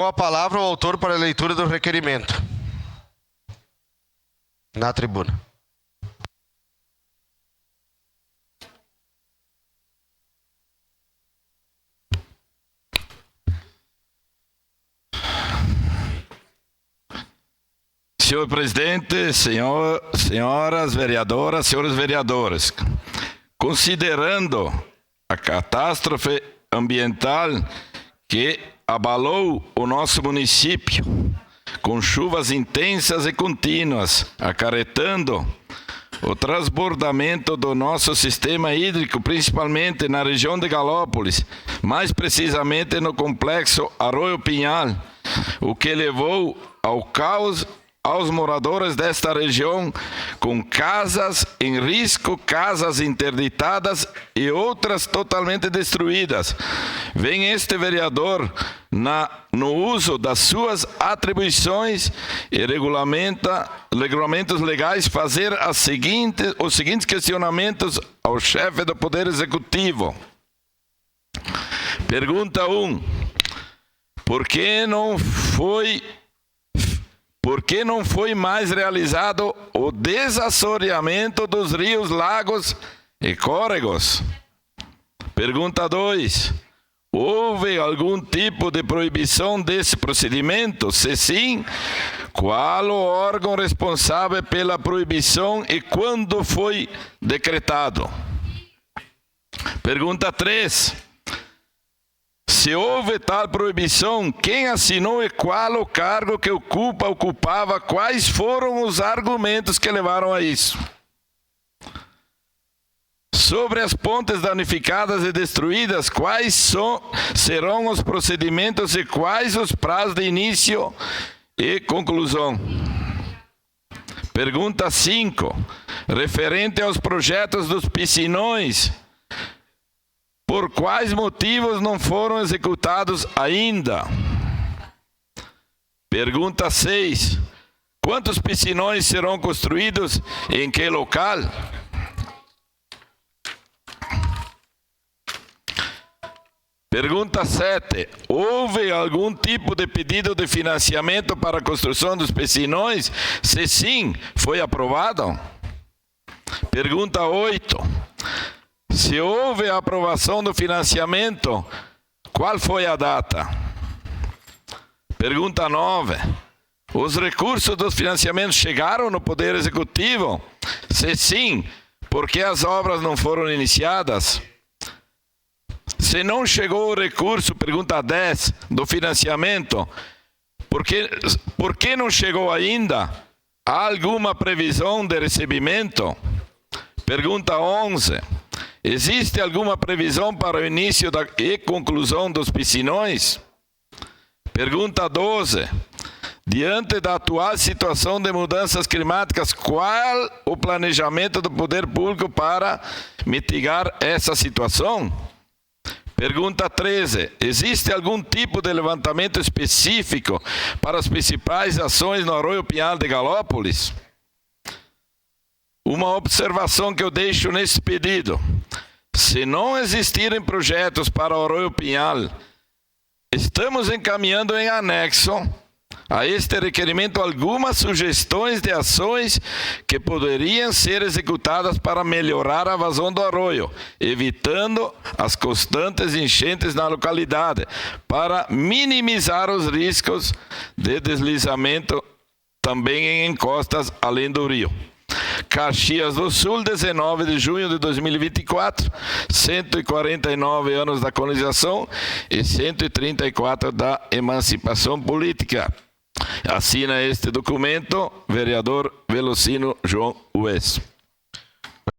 Com a palavra o autor para a leitura do requerimento. Na tribuna. Senhor presidente, senhoras vereadoras, senhores vereadores, considerando a catástrofe ambiental que abalou o nosso município, com chuvas intensas e contínuas, acarretando o transbordamento do nosso sistema hídrico, principalmente na região de Galópolis, mais precisamente no complexo Arroio Pinhal, o que levou ao caos aos moradores desta região, com casas em risco, casas interditadas e outras totalmente destruídas. Vem este vereador no uso das suas atribuições e regulamentos legais fazer os seguintes questionamentos ao chefe do Poder Executivo. Pergunta 1. Por que não foi mais realizado o desassoreamento dos rios, lagos e córregos? Pergunta 2. Houve algum tipo de proibição desse procedimento? Se sim, qual o órgão responsável pela proibição e quando foi decretado? Pergunta 3. Se houve tal proibição, quem assinou e qual o cargo que ocupava, quais foram os argumentos que levaram a isso? Sobre as pontes danificadas e destruídas, quais serão os procedimentos e quais os prazos de início e conclusão? Pergunta 5. Referente aos projetos dos piscinões, por quais motivos não foram executados ainda? Pergunta 6. Quantos piscinões serão construídos e em que local? Pergunta 7. Houve algum tipo de pedido de financiamento para a construção dos piscinões? Se sim, foi aprovado? Pergunta 8. Se houve a aprovação do financiamento, qual foi a data? Pergunta 9. Os recursos dos financiamentos chegaram no Poder Executivo? Se sim, por que as obras não foram iniciadas? Se não chegou o recurso, pergunta 10, do financiamento, por que não chegou ainda? Há alguma previsão de recebimento? Pergunta 11. Existe alguma previsão para o início e conclusão dos piscinões? Pergunta 12. Diante da atual situação de mudanças climáticas, qual o planejamento do poder público para mitigar essa situação? Pergunta 13. Existe algum tipo de levantamento específico para as principais ações no Arroio Pinhal de Galópolis? Uma observação que eu deixo nesse pedido. Se não existirem projetos para o Arroio Pinhal, estamos encaminhando em anexo a este requerimento algumas sugestões de ações que poderiam ser executadas para melhorar a vazão do arroio, evitando as constantes enchentes na localidade, para minimizar os riscos de deslizamento também em encostas além do rio. Caxias do Sul, 19 de junho de 2024, 149 anos da colonização e 134 da emancipação política. Assina este documento, vereador Velocino João Ues.